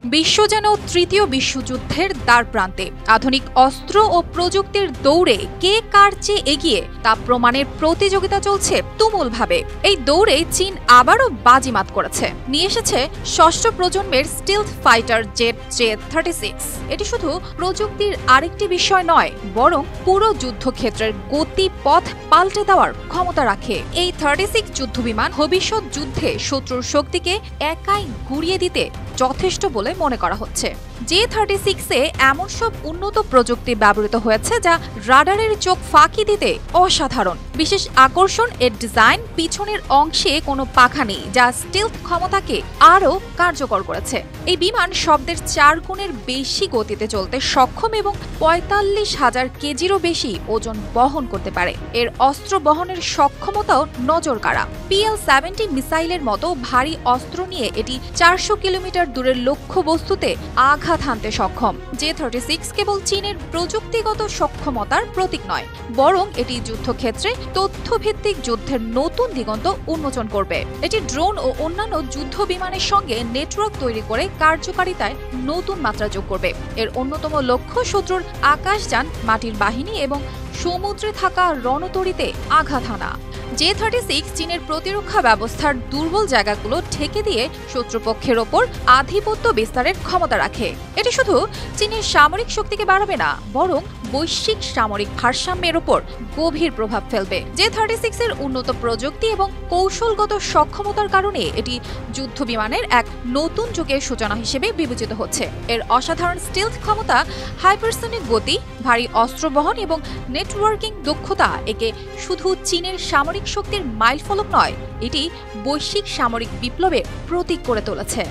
বিশ্ব যেন তৃতীয় বিশ্বযুদ্ধের দ্বারপ্রান্তে। আধুনিক অস্ত্র ও প্রযুক্তির দৌড়ে কে কার চেয়ে এগিয়ে তা প্রমাণের প্রতিযোগিতা চলছে তুমুলভাবে। এই দৌড়ে চীন আবারও বাজিমাত করেছে, নিয়ে এসেছে ষষ্ঠ প্রজন্মের স্টিলথ ফাইটার জেট J-36। এটি শুধু প্রযুক্তির আরেকটি বিষয় নয়, বরং পুরো যুদ্ধক্ষেত্রের গতি পথ পাল্টে দেওয়ার ক্ষমতা রাখে। এই 36 যুদ্ধবিমান ভবিষ্যৎ যুদ্ধে শত্রুর শক্তিকে একাই গুড়িয়ে দিতে যথেষ্ট বলে মনে করা হচ্ছে। J-36-এ এমন সব উন্নত প্রযুক্তি ব্যবহৃত হয়েছে যা রাডারের চোখ ফাঁকি দিতে অসাধারণ। বিশেষ আকর্ষণ এর ডিজাইন, পিছনের অংশে কোনো পাখা নেই, যা স্টিলথ ক্ষমতাকে আরও কার্যকর করেছে। এই বিমান শব্দের 4 গুণের বেশি গতিতে চলতে সক্ষম এবং 45,000 কেজিরও বেশি ওজন বহন করতে পারে। এর অস্ত্র বহনের সক্ষমতাও নজরকাড়া। PL-70 মিসাইলের মতো ভারী অস্ত্র নিয়ে এটি 400 কিলোমিটার দূরের লক্ষ্যবস্তুতে আঘাত হানতে সক্ষম। J-36 কেবল চীনের প্রযুক্তিগত সক্ষমতার প্রতীক নয়, বরং এটি যুদ্ধক্ষেত্রে তথ্যভিত্তিক যুদ্ধের নতুন দিগন্ত উন্মোচন করবে। এটি ড্রোন ও অন্যান্য যুদ্ধ বিমানের সঙ্গে নেটওয়ার্ক তৈরি করে কার্যকারিতায় নতুন মাত্রা যোগ করবে। এর অন্যতম লক্ষ্য শত্রুর আকাশযান, মাটির বাহিনী এবং সমুদ্রে থাকা রণতরীতে আঘাত হানা। J-36 চীনের প্রতিরক্ষা ব্যবস্থার দুর্বল জায়গাগুলো ঠেকে দিয়ে শত্রুপক্ষের ওপর আধিপত্য বিস্তারের ক্ষমতা রাখে। এটি শুধু চীনের সামরিক শক্তিকে বাড়াবে না, বরং বৈশ্বিক সামরিক ভারসাম্যের ওপর গভীর প্রভাব ফেলবে। J-36 এর উন্নত প্রযুক্তি এবং কৌশলগত সক্ষমতার কারণে এটি যুদ্ধ বিমানের এক নতুন যুগের সূচনা হিসেবে বিবেচিত হচ্ছে। এর অসাধারণ স্টিলথ ক্ষমতা, হাইপারসনিক গতি, ভারী অস্ত্র বহন এবং নেটওয়ার্কিং দক্ষতা একে শুধু চীনের সামরিক শক্তির মাইলফলক নয়, এটি বৈশ্বিক সামরিক বিপ্লবের প্রতীক করে তুলেছে।